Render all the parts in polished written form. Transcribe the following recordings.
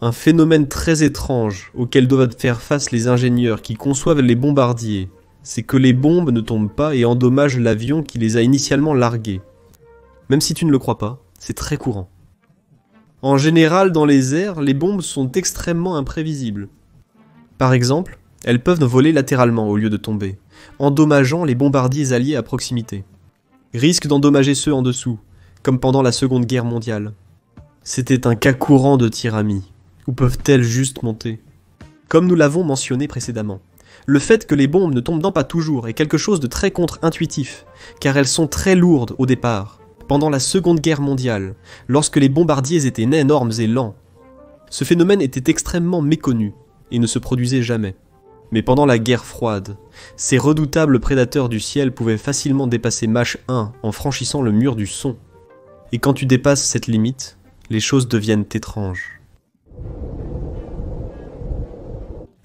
Un phénomène très étrange auquel doivent faire face les ingénieurs qui conçoivent les bombardiers, c'est que les bombes ne tombent pas et endommagent l'avion qui les a initialement largués. Même si tu ne le crois pas, c'est très courant. En général, dans les airs, les bombes sont extrêmement imprévisibles. Par exemple, elles peuvent voler latéralement au lieu de tomber, endommageant les bombardiers alliés à proximité. Risque d'endommager ceux en dessous, comme pendant la Seconde Guerre mondiale. C'était un cas courant de tyramie. Ou peuvent-elles juste monter? Comme nous l'avons mentionné précédemment, le fait que les bombes ne tombent pas toujours est quelque chose de très contre-intuitif, car elles sont très lourdes au départ, pendant la Seconde Guerre mondiale, lorsque les bombardiers étaient énormes et lents. Ce phénomène était extrêmement méconnu, et ne se produisait jamais. Mais pendant la guerre froide, ces redoutables prédateurs du ciel pouvaient facilement dépasser Mach 1 en franchissant le mur du son. Et quand tu dépasses cette limite, les choses deviennent étranges.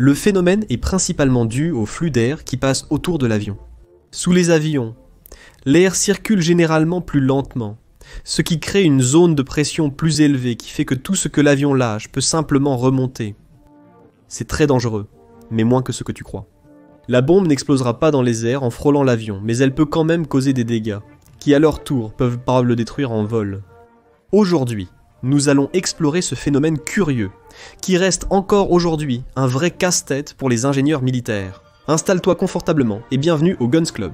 Le phénomène est principalement dû au flux d'air qui passe autour de l'avion. Sous les avions, l'air circule généralement plus lentement, ce qui crée une zone de pression plus élevée qui fait que tout ce que l'avion lâche peut simplement remonter. C'est très dangereux, mais moins que ce que tu crois. La bombe n'explosera pas dans les airs en frôlant l'avion, mais elle peut quand même causer des dégâts, qui à leur tour peuvent le détruire en vol. Aujourd'hui, nous allons explorer ce phénomène curieux, qui reste encore aujourd'hui un vrai casse-tête pour les ingénieurs militaires. Installe-toi confortablement et bienvenue au Guns Club.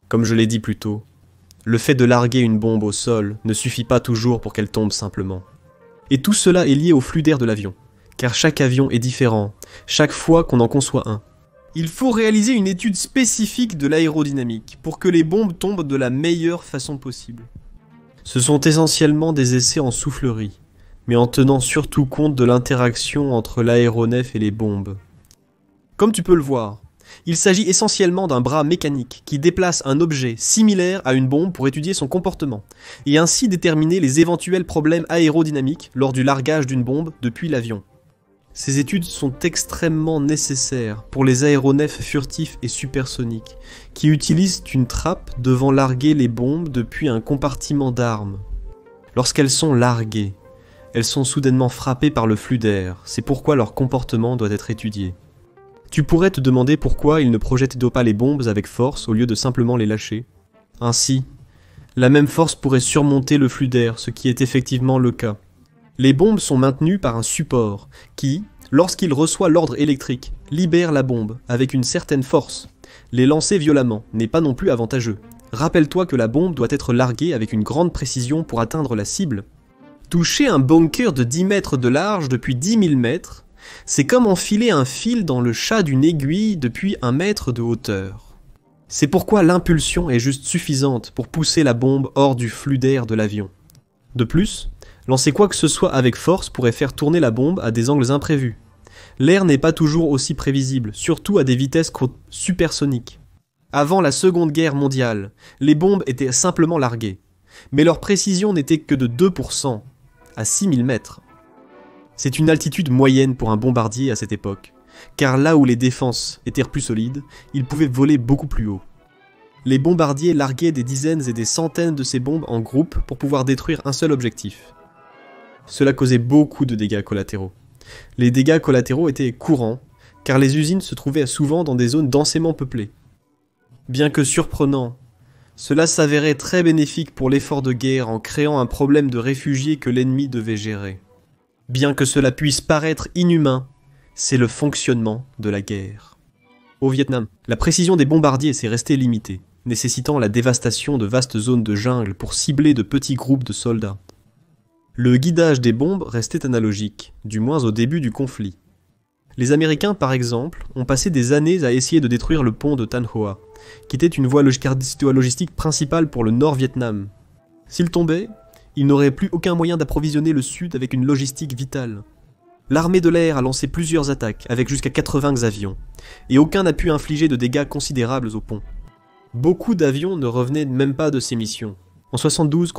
Comme je l'ai dit plus tôt, le fait de larguer une bombe au sol ne suffit pas toujours pour qu'elle tombe simplement. Et tout cela est lié au flux d'air de l'avion, car chaque avion est différent, chaque fois qu'on en conçoit un. Il faut réaliser une étude spécifique de l'aérodynamique pour que les bombes tombent de la meilleure façon possible. Ce sont essentiellement des essais en soufflerie, mais en tenant surtout compte de l'interaction entre l'aéronef et les bombes. Comme tu peux le voir, il s'agit essentiellement d'un bras mécanique qui déplace un objet similaire à une bombe pour étudier son comportement, et ainsi déterminer les éventuels problèmes aérodynamiques lors du largage d'une bombe depuis l'avion. Ces études sont extrêmement nécessaires pour les aéronefs furtifs et supersoniques, qui utilisent une trappe devant larguer les bombes depuis un compartiment d'armes. Lorsqu'elles sont larguées, elles sont soudainement frappées par le flux d'air, c'est pourquoi leur comportement doit être étudié. Tu pourrais te demander pourquoi ils ne projetaient pas les bombes avec force au lieu de simplement les lâcher. Ainsi, la même force pourrait surmonter le flux d'air, ce qui est effectivement le cas. Les bombes sont maintenues par un support qui, lorsqu'il reçoit l'ordre électrique, libère la bombe avec une certaine force. Les lancer violemment n'est pas non plus avantageux. Rappelle-toi que la bombe doit être larguée avec une grande précision pour atteindre la cible. Toucher un bunker de 10 mètres de large depuis 10 000 mètres, c'est comme enfiler un fil dans le chat d'une aiguille depuis 1 mètre de hauteur. C'est pourquoi l'impulsion est juste suffisante pour pousser la bombe hors du flux d'air de l'avion. De plus, lancer quoi que ce soit avec force pourrait faire tourner la bombe à des angles imprévus. L'air n'est pas toujours aussi prévisible, surtout à des vitesses supersoniques. Avant la Seconde Guerre mondiale, les bombes étaient simplement larguées, mais leur précision n'était que de 2%, à 6000 mètres. C'est une altitude moyenne pour un bombardier à cette époque, car là où les défenses étaient plus solides, ils pouvaient voler beaucoup plus haut. Les bombardiers larguaient des dizaines et des centaines de ces bombes en groupe pour pouvoir détruire un seul objectif. Cela causait beaucoup de dégâts collatéraux. Les dégâts collatéraux étaient courants, car les usines se trouvaient souvent dans des zones densément peuplées. Bien que surprenant, cela s'avérait très bénéfique pour l'effort de guerre en créant un problème de réfugiés que l'ennemi devait gérer. Bien que cela puisse paraître inhumain, c'est le fonctionnement de la guerre. Au Vietnam, la précision des bombardiers s'est restée limitée, nécessitant la dévastation de vastes zones de jungle pour cibler de petits groupes de soldats. Le guidage des bombes restait analogique, du moins au début du conflit. Les Américains, par exemple, ont passé des années à essayer de détruire le pont de Tan Hoa, qui était une voie logistique principale pour le Nord-Vietnam. S'il tombait, il n'aurait plus aucun moyen d'approvisionner le Sud avec une logistique vitale. L'armée de l'air a lancé plusieurs attaques, avec jusqu'à 80 avions, et aucun n'a pu infliger de dégâts considérables au pont. Beaucoup d'avions ne revenaient même pas de ces missions. En 72,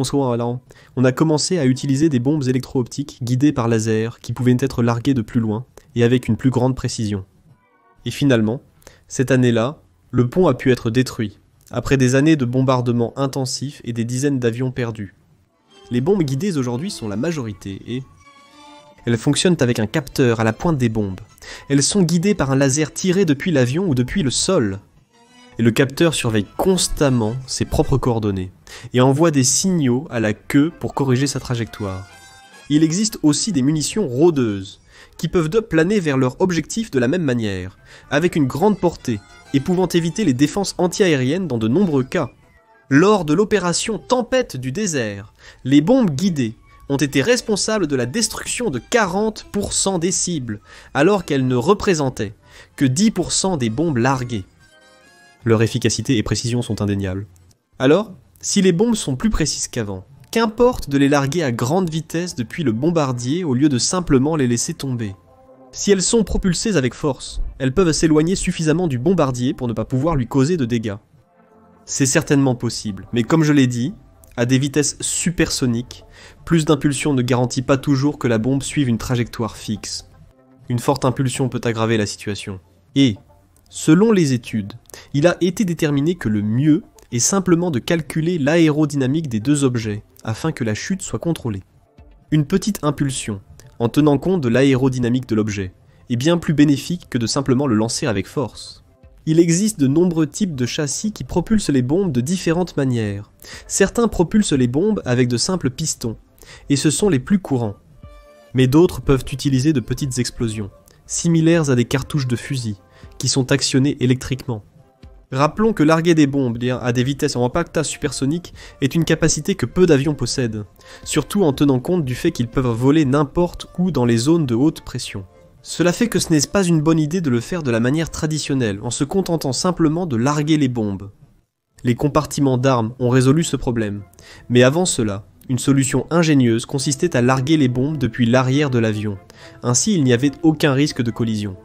on a commencé à utiliser des bombes électro-optiques guidées par laser qui pouvaient être larguées de plus loin et avec une plus grande précision. Et finalement, cette année-là, le pont a pu être détruit, après des années de bombardements intensifs et des dizaines d'avions perdus. Les bombes guidées aujourd'hui sont la majorité et... elles fonctionnent avec un capteur à la pointe des bombes. Elles sont guidées par un laser tiré depuis l'avion ou depuis le sol. Et le capteur surveille constamment ses propres coordonnées et envoie des signaux à la queue pour corriger sa trajectoire. Il existe aussi des munitions rôdeuses, qui peuvent planer vers leur objectif de la même manière, avec une grande portée, et pouvant éviter les défenses antiaériennes dans de nombreux cas. Lors de l'opération Tempête du désert, les bombes guidées ont été responsables de la destruction de 40% des cibles, alors qu'elles ne représentaient que 10% des bombes larguées. Leur efficacité et précision sont indéniables. Alors, si les bombes sont plus précises qu'avant, qu'importe de les larguer à grande vitesse depuis le bombardier au lieu de simplement les laisser tomber. Si elles sont propulsées avec force, elles peuvent s'éloigner suffisamment du bombardier pour ne pas pouvoir lui causer de dégâts. C'est certainement possible, mais comme je l'ai dit, à des vitesses supersoniques, plus d'impulsion ne garantit pas toujours que la bombe suive une trajectoire fixe. Une forte impulsion peut aggraver la situation. Et, selon les études, il a été déterminé que le mieux est simplement de calculer l'aérodynamique des deux objets, afin que la chute soit contrôlée. Une petite impulsion, en tenant compte de l'aérodynamique de l'objet, est bien plus bénéfique que de simplement le lancer avec force. Il existe de nombreux types de châssis qui propulsent les bombes de différentes manières. Certains propulsent les bombes avec de simples pistons, et ce sont les plus courants. Mais d'autres peuvent utiliser de petites explosions, similaires à des cartouches de fusil, qui sont actionnées électriquement. Rappelons que larguer des bombes à des vitesses en impacta supersonique est une capacité que peu d'avions possèdent, surtout en tenant compte du fait qu'ils peuvent voler n'importe où dans les zones de haute pression. Cela fait que ce n'est pas une bonne idée de le faire de la manière traditionnelle, en se contentant simplement de larguer les bombes. Les compartiments d'armes ont résolu ce problème, mais avant cela, une solution ingénieuse consistait à larguer les bombes depuis l'arrière de l'avion, ainsi il n'y avait aucun risque de collision.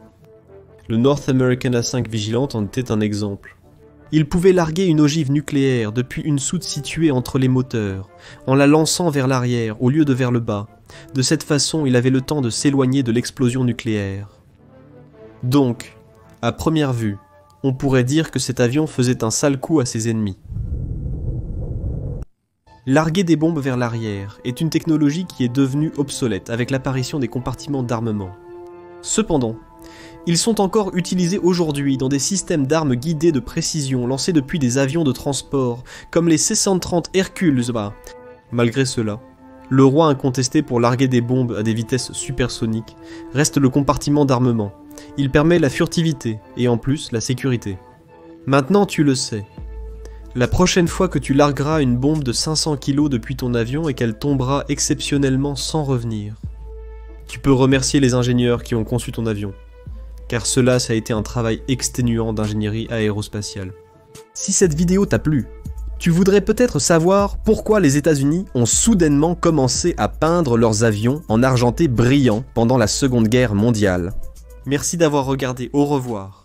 Le North American A5 Vigilant en était un exemple. Il pouvait larguer une ogive nucléaire depuis une soute située entre les moteurs, en la lançant vers l'arrière au lieu de vers le bas. De cette façon, il avait le temps de s'éloigner de l'explosion nucléaire. Donc, à première vue, on pourrait dire que cet avion faisait un sale coup à ses ennemis. Larguer des bombes vers l'arrière est une technologie qui est devenue obsolète avec l'apparition des compartiments d'armement. Cependant, ils sont encore utilisés aujourd'hui dans des systèmes d'armes guidées de précision lancés depuis des avions de transport, comme les C-130 Hercules. Malgré cela, le roi incontesté pour larguer des bombes à des vitesses supersoniques reste le compartiment d'armement. Il permet la furtivité et en plus la sécurité. Maintenant tu le sais. La prochaine fois que tu largueras une bombe de 500 kg depuis ton avion et qu'elle tombera exceptionnellement sans revenir, tu peux remercier les ingénieurs qui ont conçu ton avion. Car cela, ça a été un travail exténuant d'ingénierie aérospatiale. Si cette vidéo t'a plu, tu voudrais peut-être savoir pourquoi les États-Unis ont soudainement commencé à peindre leurs avions en argenté brillant pendant la Seconde Guerre mondiale. Merci d'avoir regardé, au revoir.